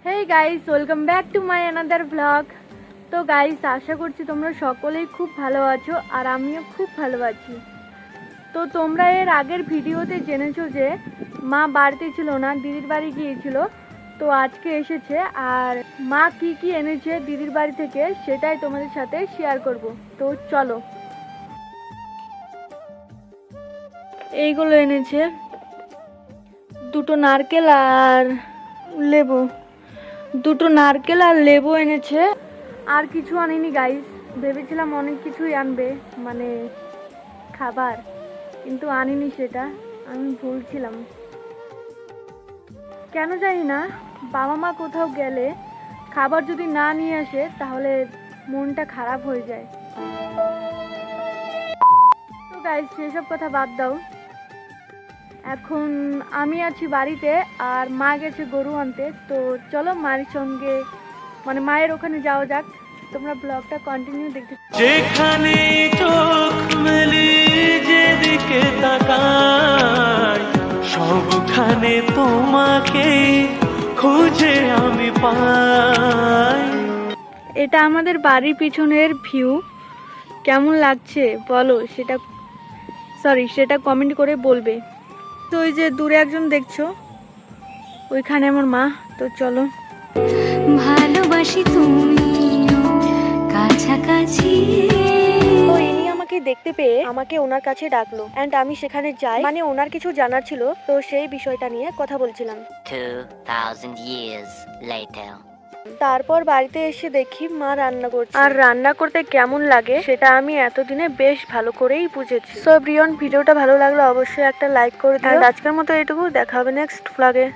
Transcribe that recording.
Hey guys, welcome back to my another blog. তো guys, আশা করছি তোমরা সকলেই খুব ভালো আছো আর আমিও খুব ভালো আছি। তো তোমরা এর আগের ভিডিওতে জেনেছো যে মা বাড়িতে ছিল না, দিদির বাড়ি গিয়েছিল। তো আজকে এসেছে আর মা কি কি এনেছে দিদির বাড়ি থেকে সেটাই তোমাদের সাথে শেয়ার করব। তো চলো। এইগুলো এনেছে, দুটো নারকেল আর লেবু। এনেছে, আর কিছু আনেনি গাইস। ভেবেছিলাম অনেক কিছুই আনবে, মানে খাবার, কিন্তু আনিনি, সেটা আমি ভুলছিলাম। কেন জানি না, বাবা মা কোথাও গেলে খাবার যদি না নিয়ে আসে তাহলে মনটা খারাপ হয়ে যায়। তো গাইস, সেসব কথা বাদ দাও। এখন আমি আছি বাড়িতে আর মা গেছে গরু আনতে। তো চলো মায়ের সঙ্গে, মানে মায়ের ওখানে যাওয়া যাক। তোমরা ব্লগটা কন্টিনিউ দেখতে। যেখানে চোখ মেলি যেদিকে তাকাই সবখানে তোমাকে খুঁজে আমি পাই। এটা আমাদের বাড়ির পিছনের ভিউ। কেমন লাগছে বলো, সেটা কমেন্ট করে বলবে। তো ওই যে দূরে একজন দেখছো, ওইখানে আমার মা। তো চলো। ভালোবাসি তুমি কাছাকাছি। তো ইনি আমাকে দেখতে পেয়ে আমাকে ওনার কাছে ডাকলো এন্ড আমি সেখানে যাই, মানে ওনার কিছু জানার ছিল, তো সেই বিষয়টা নিয়ে কথা বলছিলাম। 2000 years later. তারপর বাড়িতে এসে দেখি মা রান্না করছে, আর রান্না করতে কেমন লাগে সেটা আমি এতদিনে বেশ ভালো করেই বুঝেছি। সো এভরিওয়ান, ভিডিওটা ভালো লাগলে অবশ্যই একটা লাইক করে দিও। আজকের মতো এইটুকু, দেখা হবে নেক্সট ব্লগে।